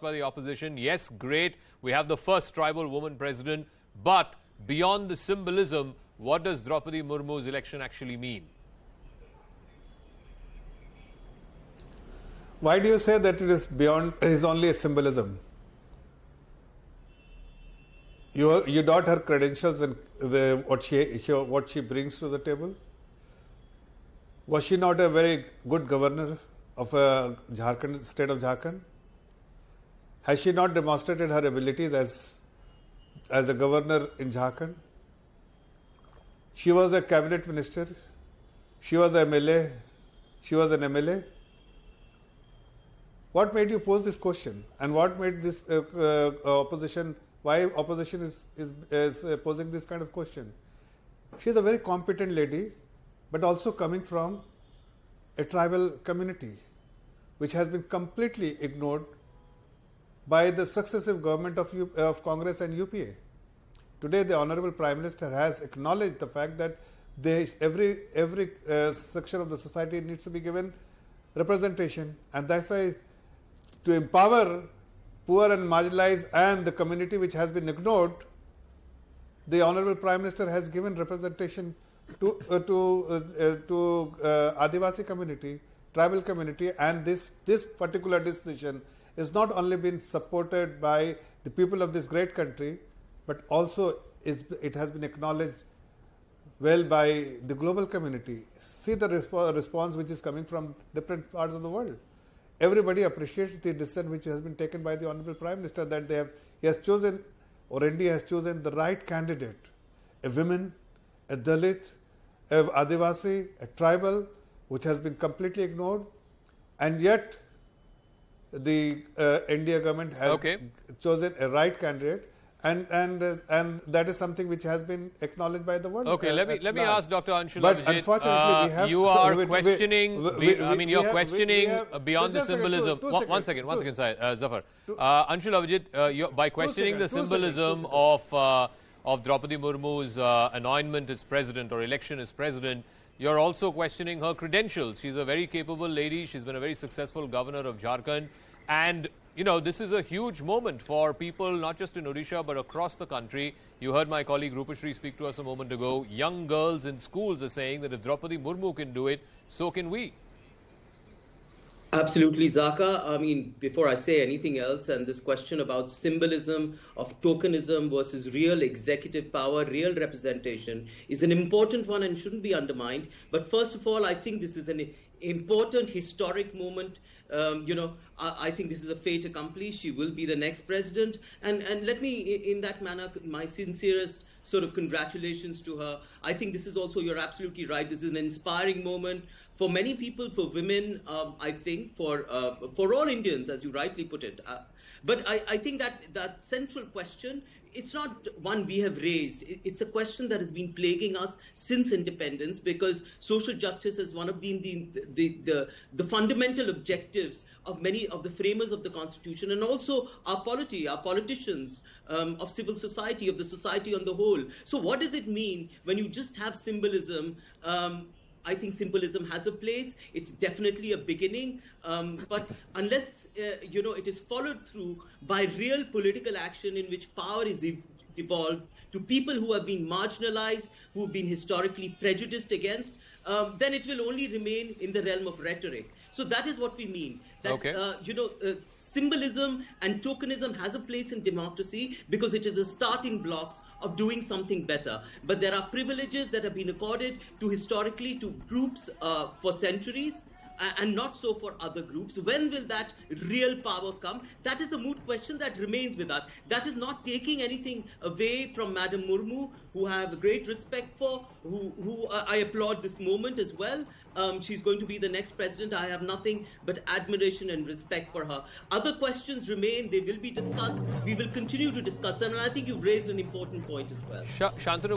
by the opposition. Yes, great. We have the first tribal woman president. But beyond the symbolism, what does Droupadi Murmu's election actually mean? Why do you say that it is only a symbolism? You doubt her credentials and what she brings to the table? Was she not a very good governor of Jharkhand, state of Jharkhand? Has she not demonstrated her abilities as a governor in Jharkhand? She was a cabinet minister. She was an MLA. She was an MLA. What made you pose this question? And what made this opposition? Why opposition is posing this kind of question? She is a very competent lady, but also coming from a tribal community, which has been completely ignored by the successive government of Congress and UPA. Today, the Honorable Prime Minister has acknowledged the fact that every section of the society needs to be given representation, and that's why to empower poor and marginalized and the community which has been ignored, the Honorable Prime Minister has given representation to Adivasi community, tribal community, and this particular decision is not only been supported by the people of this great country, but also it has been acknowledged well by the global community. See the response which is coming from different parts of the world. Everybody appreciates the decision which has been taken by the Honorable Prime Minister, that he has chosen, or India has chosen the right candidate, a woman, a Dalit, a Adivasi, a tribal, which has been completely ignored, and yet the India government has chosen a right candidate. And that is something which has been acknowledged by the world. Okay, let me ask Dr. Anshul But Avijit. Unfortunately, you are questioning. You're questioning beyond the symbolism. One second, Syed Zafar. Anshul Avijit, by questioning the symbolism of Droupadi Murmu's anointment as president or election as president, you're also questioning her credentials. She's a very capable lady. She's been a very successful governor of Jharkhand, and you know, this is a huge moment for people, not just in Odisha, but across the country. You heard my colleague Rupashri speak to us a moment ago. Young girls in schools are saying that if Droupadi Murmu can do it, so can we. Absolutely, Zaka. I mean, before I say anything else, and this question about symbolism of tokenism versus real executive power, real representation is an important one and shouldn't be undermined. But first of all, I think this is an important historic moment. I think this is a fait accompli. She will be the next president. And let me, in that manner, my sincerest sort of congratulations to her. I think this is also, you're absolutely right, this is an inspiring moment for many people, for women, I think, for all Indians, as you rightly put it. But I think that central question, it's not one we have raised. It's a question that has been plaguing us since independence, because social justice is one of the fundamental objectives of many of the framers of the Constitution, and also our politicians, of civil society, of the society on the whole. So what does it mean when you just have symbolism? I think symbolism has a place. It's definitely a beginning, but unless it is followed through by real political action in which power is devolved to people who have been marginalized, who have been historically prejudiced against, then it will only remain in the realm of rhetoric. So that is what we mean. That symbolism and tokenism has a place in democracy because it is the starting blocks of doing something better. But there are privileges that have been accorded to historically to groups for centuries, and not so for other groups. When will that real power come? That is the moot question that remains with us. That is not taking anything away from Madam Murmu, who I have great respect for, who I applaud this moment as well. She's going to be the next president. I have nothing but admiration and respect for her. Other questions remain. They will be discussed. We will continue to discuss them. And I think you've raised an important point as well. Shantanu.